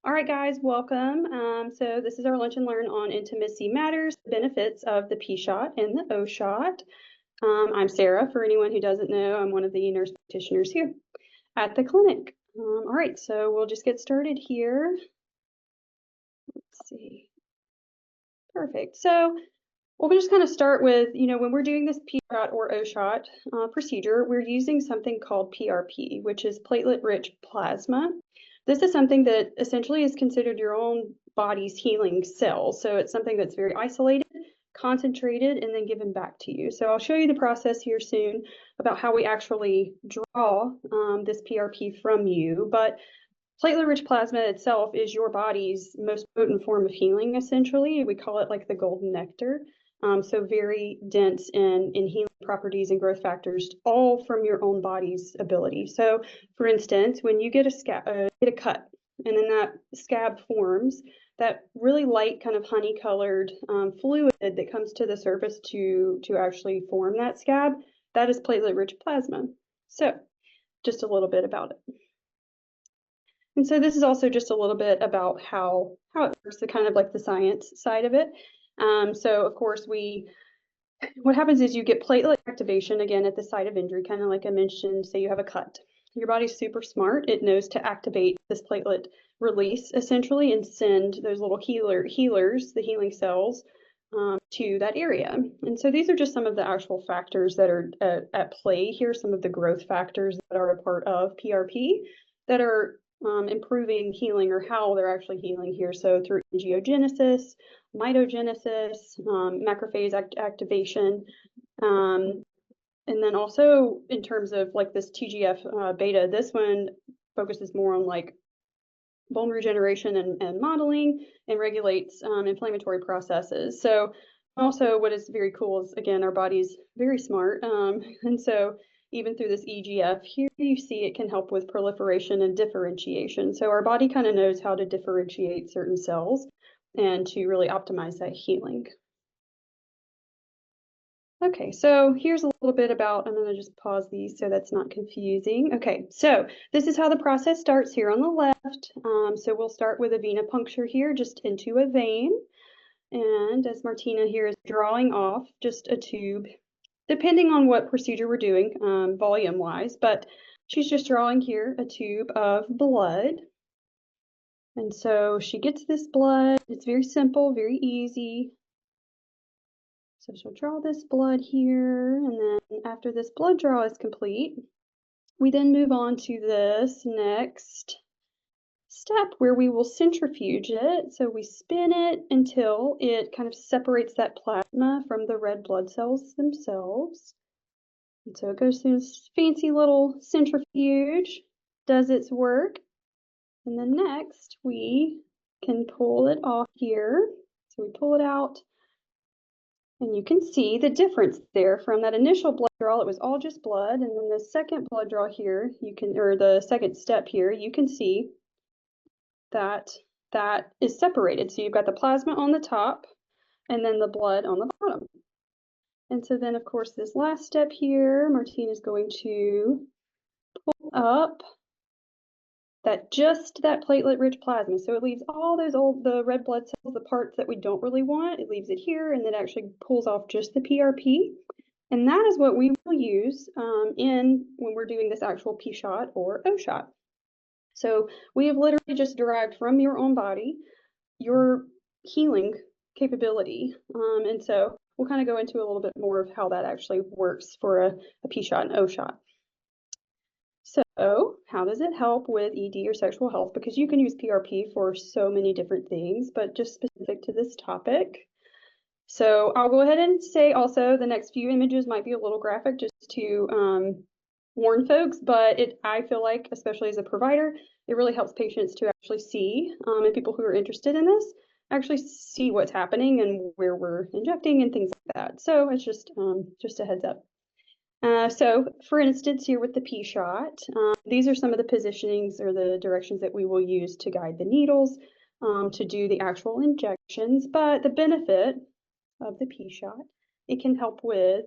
All right, guys, welcome. So this is our Lunch and Learn on Intimacy Matters, the benefits of the P shot and the O shot. I'm Sarah. For anyone who doesn't know, I'm one of the nurse practitioners here at the clinic. All right, so we'll just get started here. Let's see. Perfect. So we'll just kind of start with, when we're doing this P shot or O shot procedure, we're using something called PRP, which is platelet-rich plasma. This is something that essentially is considered your own body's healing cells. So it's something that's very isolated, concentrated, and then given back to you. So I'll show you the process here soon about how we actually draw this PRP from you. But platelet-rich plasma itself is your body's most potent form of healing, essentially. We call it like the golden nectar. So very dense in healing properties and growth factors, all from your own body's ability. So, for instance, when you get a cut, and then that scab forms, that really light kind of honey-colored fluid that comes to the surface to actually form that scab, that is platelet-rich plasma. So, just a little bit about it. And so this is also just a little bit about how it works, the kind of like the science side of it. So of course what happens is you get platelet activation again at the site of injury, kind of like I mentioned, say you have a cut. Your body's super smart. It knows to activate this platelet release essentially and send those little healers, the healing cells, to that area. And so these are just some of the actual factors that are at play here, some of the growth factors that are a part of PRP that are improving healing or how they're actually healing here. So through angiogenesis, mitogenesis, macrophage activation, and then also in terms of like this TGF beta, this one focuses more on like bone regeneration and modeling and regulates inflammatory processes. So also what is very cool is, again, our body's very smart. And so even through this EGF, here you see it can help with proliferation and differentiation. So our body kind of knows how to differentiate certain cells and to really optimize that healing. Okay, so here's a little bit about, I'm going to just pause these so that's not confusing. Okay, so this is how the process starts here on the left. So we'll start with a venipuncture here, just into a vein. And as Martina here is drawing off just a tube, depending on what procedure we're doing, volume-wise, but she's just drawing here a tube of blood. And so she gets this blood. It's very simple, very easy. So she'll draw this blood here, and then after this blood draw is complete, we then move on to this next step where we will centrifuge it. So we spin it until it kind of separates that plasma from the red blood cells themselves. And so it goes through this fancy little centrifuge, does its work, and then next we can pull it off here. So we pull it out, and you can see the difference there from that initial blood draw. It was all just blood, and then the second blood draw here, or the second step here, you can see that that is separated. So you've got the plasma on the top and then the blood on the bottom. And so then, of course, this last step here, Martine is going to pull up that platelet-rich plasma. So it leaves all the red blood cells, the parts that we don't really want, it leaves it here, and then actually pulls off just the PRP. And that is what we will use when we're doing this actual P shot or O shot. So we have literally just derived from your own body your healing capability. And so we'll kind of go into a little bit more of how that actually works for a P shot and O shot. So how does it help with ED or sexual health? Because you can use PRP for so many different things, but just specific to this topic. So I'll go ahead and say also the next few images might be a little graphic just to warn folks, but I feel like, especially as a provider, it really helps patients to actually see, and people who are interested in this, actually see what's happening and where we're injecting and things like that. So it's just a heads up. So for instance, here with the P shot, these are some of the positionings or the directions that we will use to guide the needles to do the actual injections. But the benefit of the P shot, it can help with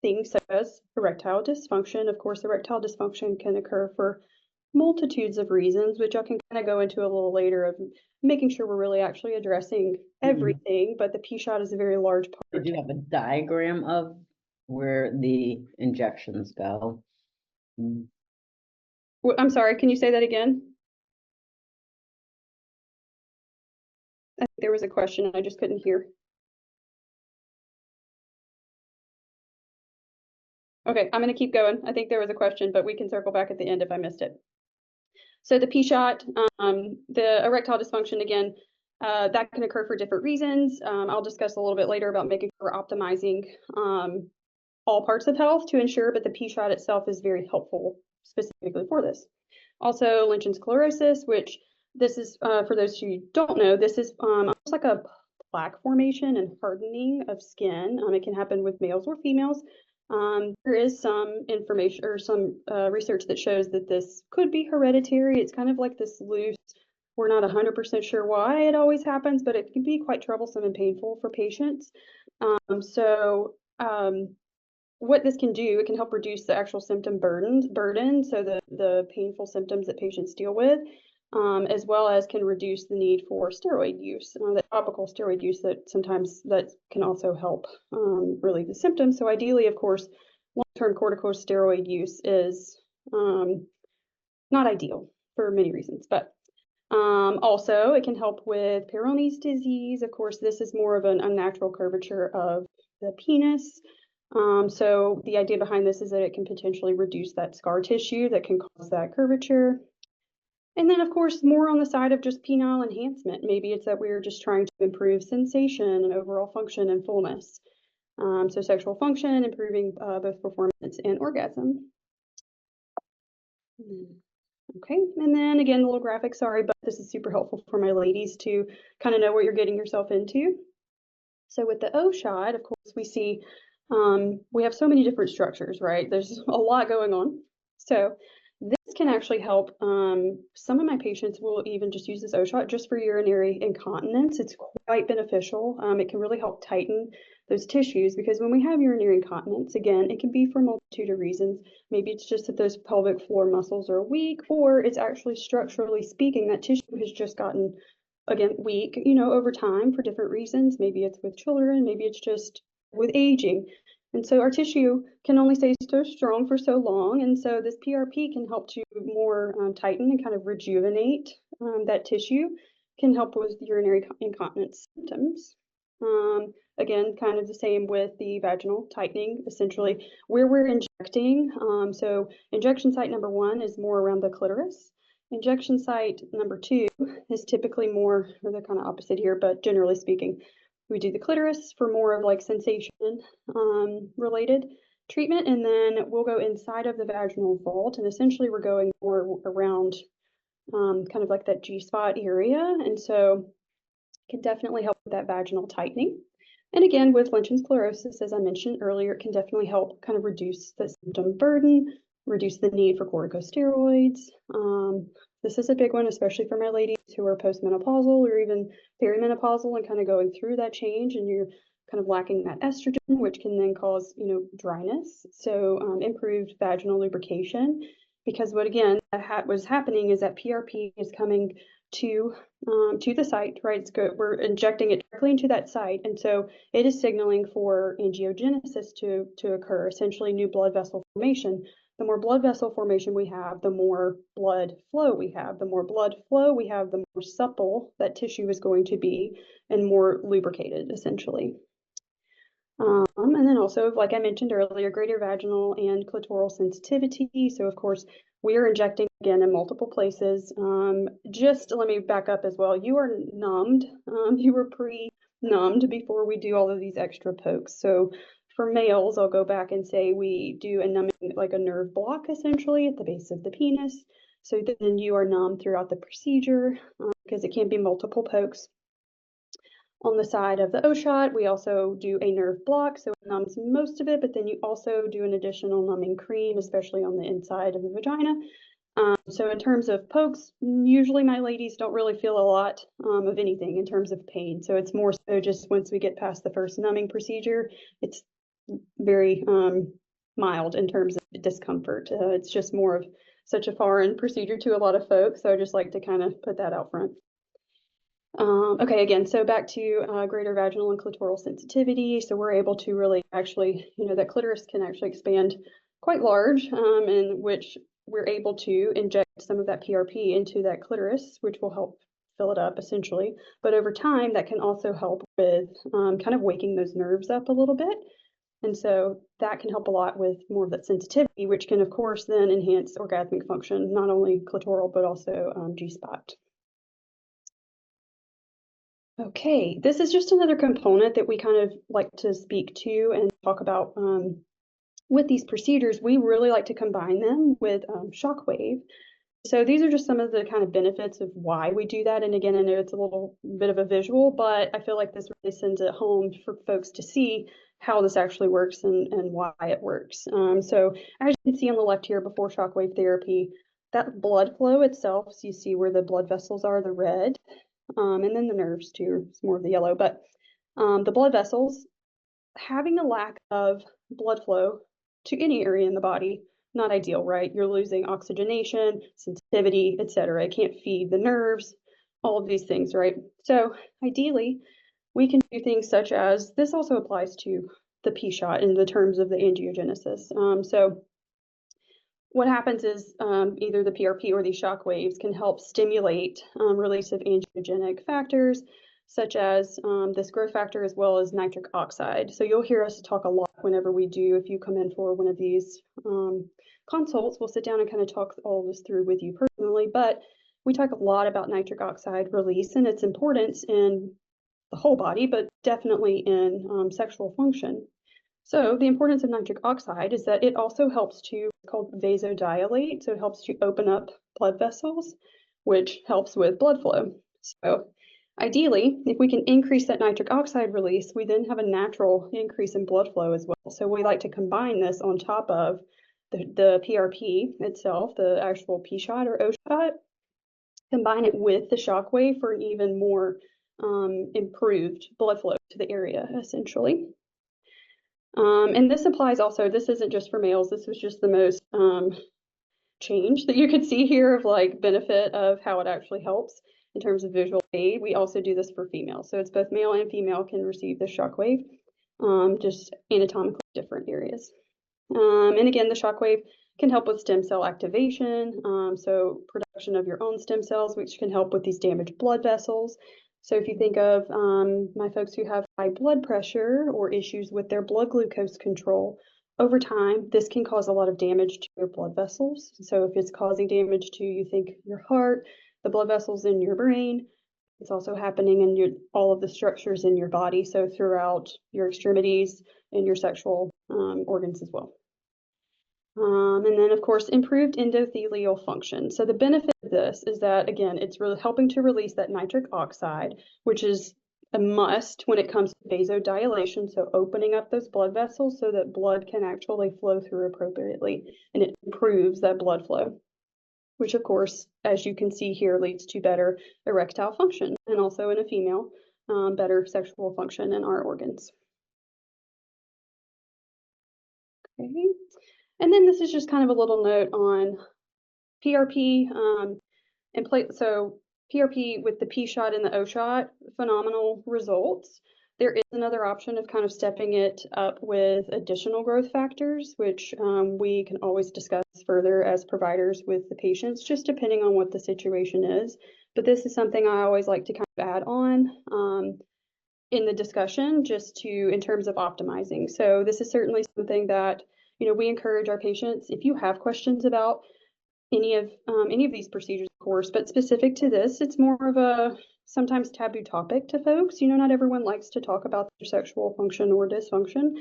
things such as erectile dysfunction. Of course, erectile dysfunction can occur for multitudes of reasons, which I can kind of go into a little later, of making sure we're really actually addressing everything, but the P-shot is a very large part. Did you have a diagram of where the injections go? I'm sorry, can you say that again? I think there was a question I just couldn't hear. Okay, I'm going to keep going. I think there was a question, but we can circle back at the end if I missed it. So the P-shot, the erectile dysfunction, again, that can occur for different reasons. I'll discuss a little bit later about making sure we're optimizing all parts of health to ensure, but the P-shot itself is very helpful specifically for this. Also, Lynch's sclerosis, which this is, for those who don't know, this is almost like a plaque formation and hardening of skin. It can happen with males or females. There is some information or some research that shows that this could be hereditary. It's kind of like this loose, we're not 100% sure why it always happens, but it can be quite troublesome and painful for patients. What this can do, it can help reduce the actual symptom burden, so the painful symptoms that patients deal with, as well as can reduce the need for steroid use, the topical steroid use that sometimes that can also help relieve the symptoms. So ideally, of course, long-term corticosteroid use is not ideal for many reasons, but also it can help with Peyronie's disease. Of course, this is more of an unnatural curvature of the penis. So the idea behind this is that it can potentially reduce that scar tissue that can cause that curvature. And then, of course, more on the side of just penile enhancement. Maybe it's that we're just trying to improve sensation and overall function and fullness. So sexual function, improving both performance and orgasm. Okay, and then again, a little graphic, sorry, but this is super helpful for my ladies to kind of know what you're getting yourself into. So with the O shot, of course, we see we have so many different structures, right? There's a lot going on. So this can actually help. Some of my patients will even just use this O shot just for urinary incontinence. It's quite beneficial. It can really help tighten those tissues, because when we have urinary incontinence, again, it can be for a multitude of reasons. Maybe it's just that those pelvic floor muscles are weak, or it's actually structurally speaking, that tissue has just gotten, again, weak, over time for different reasons. Maybe it's with children, maybe it's just with aging. And so our tissue can only stay so strong for so long. And so this PRP can help to more tighten and kind of rejuvenate that tissue, can help with urinary incontinence symptoms. Again, kind of the same with the vaginal tightening, essentially where we're injecting. So injection site number 1 is more around the clitoris. Injection site number 2 is typically more, or they're kind of opposite here, but generally speaking, we do the clitoris for more of like sensation related treatment, and then we'll go inside of the vaginal vault, and essentially we're going more around kind of like that G-spot area, and so it can definitely help with that vaginal tightening. And again, with Lynch's sclerosis, as I mentioned earlier, it can definitely help kind of reduce the symptom burden, reduce the need for corticosteroids. This is a big one, especially for my ladies who are postmenopausal or even perimenopausal and kind of going through that change, and you're kind of lacking that estrogen, which can then cause, dryness. So improved vaginal lubrication, because what again was happening is that PRP is coming to the site, right? It's good. We're injecting it directly into that site, and so it is signaling for angiogenesis to occur, essentially new blood vessel formation. The more blood vessel formation we have, the more blood flow we have. The more blood flow we have, the more supple that tissue is going to be and more lubricated, essentially. And then also, like I mentioned earlier, greater vaginal and clitoral sensitivity. So of course, we are injecting again in multiple places. Just let me back up as well. You are numbed. You were pre-numbed before we do all of these extra pokes. So for males, I'll go back and say we do a numbing, like a nerve block, essentially at the base of the penis. So then you are numbed throughout the procedure, because it can be multiple pokes. On the side of the O shot, we also do a nerve block, so it numbs most of it, but then you also do an additional numbing cream, especially on the inside of the vagina. So in terms of pokes, usually my ladies don't really feel a lot of anything in terms of pain. So it's more so just once we get past the first numbing procedure, it's very mild in terms of discomfort. It's just more of such a foreign procedure to a lot of folks, so I just like to kind of put that out front. Okay, again, so back to greater vaginal and clitoral sensitivity. So we're able to really actually, that clitoris can actually expand quite large, in which we're able to inject some of that PRP into that clitoris, which will help fill it up essentially. But over time, that can also help with kind of waking those nerves up a little bit. And so that can help a lot with more of that sensitivity, which can, of course, then enhance orgasmic function, not only clitoral, but also G-spot. Okay, this is just another component that we kind of like to speak to and talk about with these procedures. We really like to combine them with Shockwave. So these are just some of the kind of benefits of why we do that. And again, I know it's a little bit of a visual, but I feel like this really sends it home for folks to see how this actually works and why it works. So as you can see on the left here, before Shockwave therapy, that blood flow itself, so you see where the blood vessels are, the red, and then the nerves too, it's more of the yellow, but the blood vessels, having a lack of blood flow to any area in the body, not ideal, right? You're losing oxygenation, sensitivity, etc. It can't feed the nerves, all of these things, right? So ideally, we can do things such as, this also applies to the P-shot in the terms of the angiogenesis. So what happens is either the PRP or these shock waves can help stimulate release of angiogenic factors, such as this growth factor as well as nitric oxide. So you'll hear us talk a lot whenever we do, if you come in for one of these consults, we'll sit down and kind of talk all this through with you personally, but we talk a lot about nitric oxide release and its importance in the whole body, but definitely in sexual function. So the importance of nitric oxide is that it also helps to, it's called vasodilate, so it helps to open up blood vessels, which helps with blood flow. So ideally, if we can increase that nitric oxide release, we then have a natural increase in blood flow as well. So we like to combine this on top of the PRP itself, the actual P-shot or O-shot, combine it with the Shockwave for an even more improved blood flow to the area, essentially. And this applies also, this isn't just for males, this was just the most change that you could see here of like benefit of how it actually helps in terms of visual aid. We also do this for females. So it's both male and female can receive the Shockwave, just anatomically different areas. And again, the Shockwave can help with stem cell activation, so production of your own stem cells, which can help with these damaged blood vessels. So if you think of my folks who have high blood pressure or issues with their blood glucose control, over time, this can cause a lot of damage to your blood vessels. So if it's causing damage to, you think, your heart, the blood vessels in your brain, it's also happening in all of the structures in your body, so throughout your extremities and your sexual organs as well. And then, of course, improved endothelial function. So the benefit of this is that, again, it's really helping to release that nitric oxide, which is a must when it comes to vasodilation, so opening up those blood vessels so that blood can actually flow through appropriately, and it improves that blood flow, which, of course, as you can see here, leads to better erectile function, and also in a female, better sexual function in our organs. Okay. And then this is just kind of a little note on PRP so PRP with the P-shot and the O-shot, phenomenal results. There is another option of kind of stepping it up with additional growth factors, which we can always discuss further as providers with the patients, just depending on what the situation is. But this is something I always like to kind of add on in the discussion, just to in terms of optimizing. So this is certainly something that we encourage our patients. If you have questions about any of these procedures, of course, but specific to this, it's more of a sometimes taboo topic to folks. Not everyone likes to talk about their sexual function or dysfunction.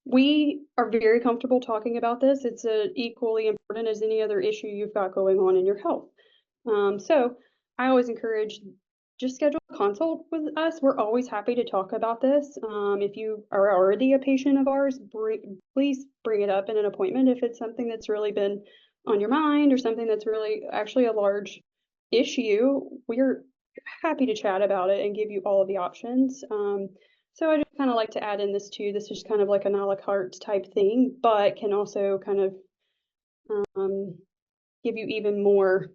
We are very comfortable talking about this. It's equally important as any other issue you've got going on in your health. So I always encourage, just schedule a consult with us. We're always happy to talk about this. If you are already a patient of ours, please bring it up in an appointment if it's something that's really been on your mind or something that's really actually a large issue. We're happy to chat about it and give you all of the options. So I just kind of like to add in this too. This is kind of like an a la carte type thing, but can also kind of give you even more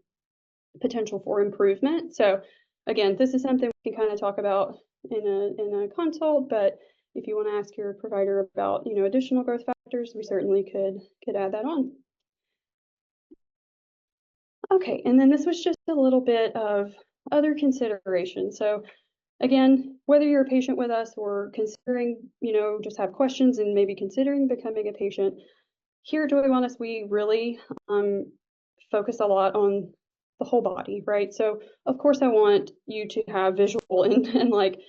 potential for improvement. So again, this is something we can kind of talk about in a consult, but if you want to ask your provider about, additional growth factors, we certainly could add that on. Okay, and then this was just a little bit of other considerations. So again, whether you're a patient with us or considering, just have questions and maybe considering becoming a patient, here at Joy Wellness, we really focus a lot on the whole body, right? So of course I want you to have visual and like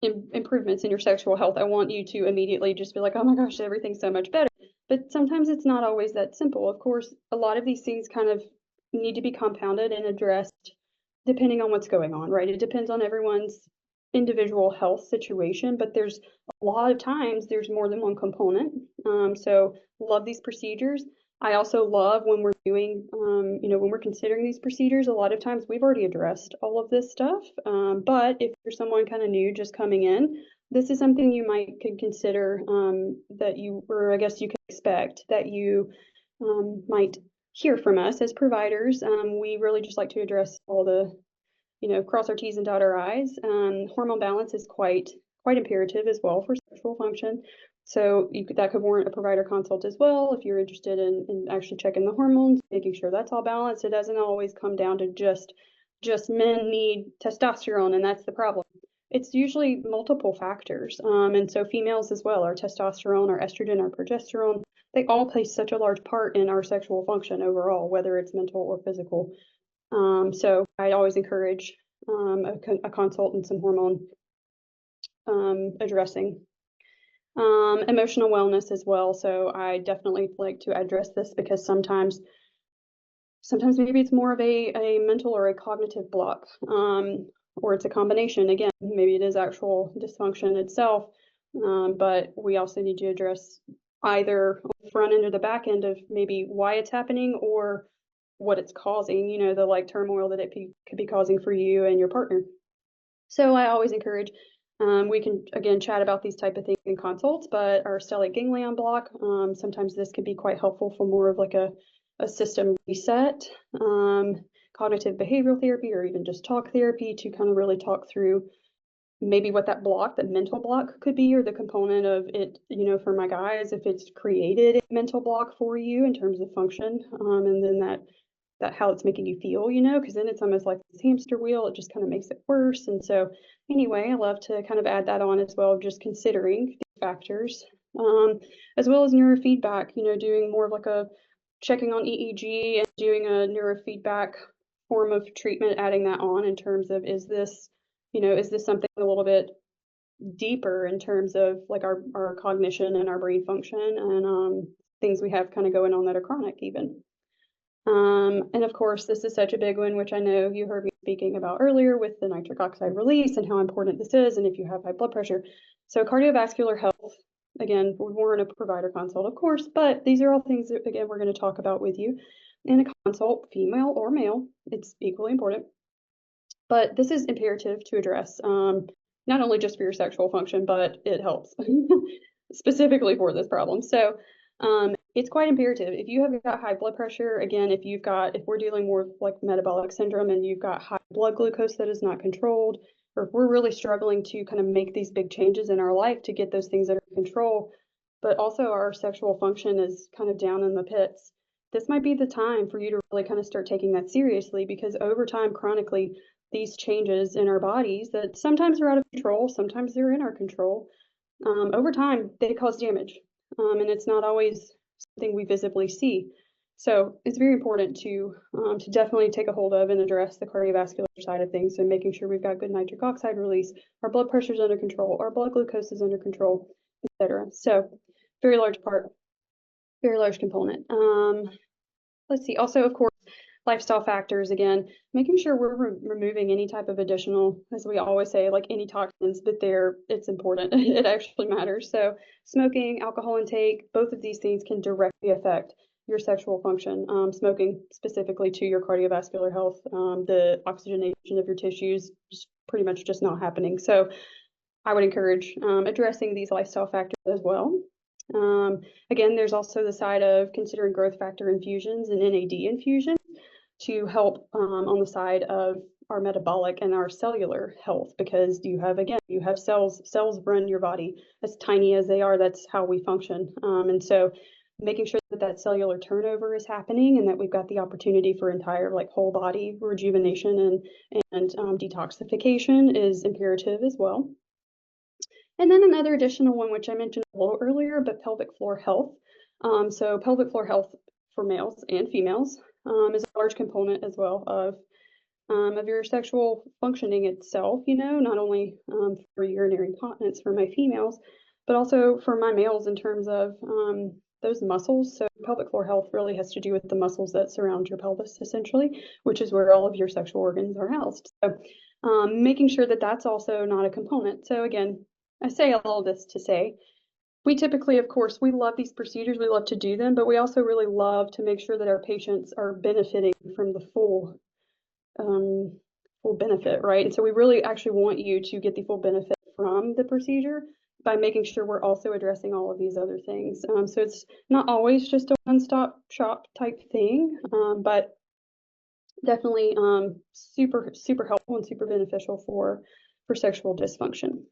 improvements in your sexual health. I want you to immediately just be like, oh my gosh, everything's so much better. But sometimes it's not always that simple. Of course, a lot of these things kind of need to be compounded and addressed depending on what's going on, right? It depends on everyone's individual health situation, but there's a lot of times there's more than one component. So love these procedures. I also love when we're doing, when we're considering these procedures, a lot of times we've already addressed all of this stuff. But if you're someone kind of new just coming in, this is something you could consider or I guess you can expect that you might hear from us as providers. We really just like to address all the, cross our T's and dot our I's. Hormone balance is quite imperative as well for sexual function. So that could warrant a provider consult as well if you're interested in actually checking the hormones, making sure that's all balanced. It doesn't always come down to just men need testosterone and that's the problem. It's usually multiple factors. And so females as well, our testosterone, our estrogen, our progesterone, they all play such a large part in our sexual function overall, whether it's mental or physical. So I always encourage a consult and some hormone addressing. Emotional wellness as well. So I definitely like to address this because sometimes maybe it's more of a mental or a cognitive block, or it's a combination. Again, maybe it is actual dysfunction itself, but we also need to address either the front end or the back end of maybe why it's happening or what it's causing, the like turmoil that it could be causing for you and your partner. So I always encourage, we can again chat about these type of things in consults, but our stellate ganglion block, sometimes this can be quite helpful for more of like a system reset, cognitive behavioral therapy, or even just talk therapy to kind of really talk through maybe what that mental block could be, or the component of it, for my guys, if it's created a mental block for you in terms of function, and then that how it's making you feel, because then it's almost like this hamster wheel, it just kind of makes it worse. And so anyway, I love to kind of add that on as well, just considering these factors, as well as neurofeedback, doing more of like a checking on EEG and doing a neurofeedback form of treatment, adding that on in terms of, is this something a little bit deeper in terms of like our cognition and our brain function and things we have kind of going on that are chronic even. And of course, this is such a big one, which I know you heard me speaking about earlier with the nitric oxide release and how important this is, and if you have high blood pressure. So cardiovascular health, again, would warrant a provider consult, of course, but these are all things that, again, we're going to talk about with you in a consult, female or male. It's equally important. But this is imperative to address, not only just for your sexual function, but it helps specifically for this problem. So it's quite imperative. If you have got high blood pressure, again, if we're dealing more with like metabolic syndrome and you've got high blood glucose that is not controlled, or if we're really struggling to kind of make these big changes in our life to get those things under control, but also our sexual function is kind of down in the pits, this might be the time for you to really kind of start taking that seriously, because over time, chronically, these changes in our bodies that sometimes are out of control, sometimes they're in our control, over time, they cause damage. And it's not always something we visibly see. So it's very important to definitely take a hold of and address the cardiovascular side of things, and making sure we've got good nitric oxide release, our blood pressure is under control, our blood glucose is under control, etc. So very large component. Let's see. Also, of course, lifestyle factors, again, making sure we're removing any type of additional, as we always say, like any toxins, but it's important. It actually matters. So smoking, alcohol intake, both of these things can directly affect your sexual function. Smoking specifically to your cardiovascular health, the oxygenation of your tissues is pretty much just not happening. So I would encourage addressing these lifestyle factors as well. Again, there's also the side of considering growth factor infusions and NAD infusions. to help on the side of our metabolic and our cellular health, because you have cells run your body. As tiny as they are, that's how we function. And so making sure that that cellular turnover is happening and that we've got the opportunity for entire like whole body rejuvenation and detoxification is imperative as well. And then another additional one, which I mentioned a little earlier, but pelvic floor health. So pelvic floor health for males and females is a large component as well of your sexual functioning itself, not only for urinary incontinence for my females, but also for my males in terms of those muscles. So pelvic floor health really has to do with the muscles that surround your pelvis, essentially, which is where all of your sexual organs are housed. So making sure that that's also not a component. So again, I say all this to say, we typically, of course, we love these procedures, we love to do them, but we also really love to make sure that our patients are benefiting from the full benefit, right? And so we really actually want you to get the full benefit from the procedure by making sure we're also addressing all of these other things. So it's not always just a one-stop shop type thing, but definitely super, super helpful and super beneficial for sexual dysfunction.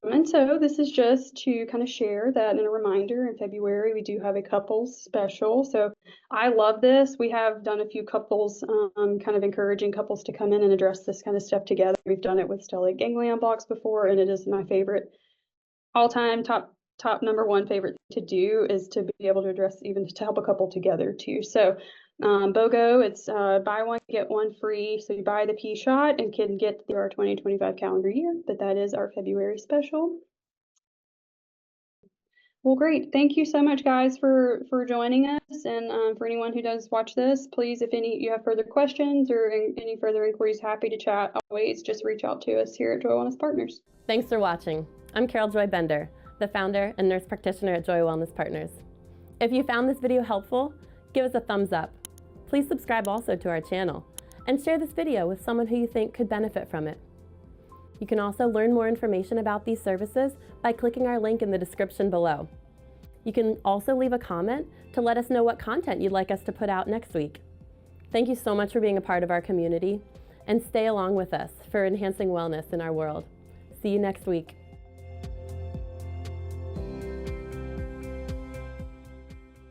And so this is just to kind of share that, and a reminder, in February we do have a couples special. So I love this. We have done a few couples, kind of encouraging couples to come in and address this kind of stuff together. We've done it with stellate ganglion blocks before, and it is my favorite, all-time top number one favorite to do is to be able to address, even to help a couple together too. So BOGO, it's buy one, get one free. So you buy the P shot and can get through our 2025 calendar year, but that is our February special. Well, great. Thank you so much, guys, for joining us. And for anyone who does watch this, please, if you have further questions or any further inquiries, happy to chat. Always just reach out to us here at Joy Wellness Partners. Thanks for watching. I'm Carol Joy Bender, the founder and nurse practitioner at Joy Wellness Partners. If you found this video helpful, give us a thumbs up. Please subscribe also to our channel and share this video with someone who you think could benefit from it. You can also learn more information about these services by clicking our link in the description below. You can also leave a comment to let us know what content you'd like us to put out next week. Thank you so much for being a part of our community, and stay along with us for enhancing wellness in our world. See you next week.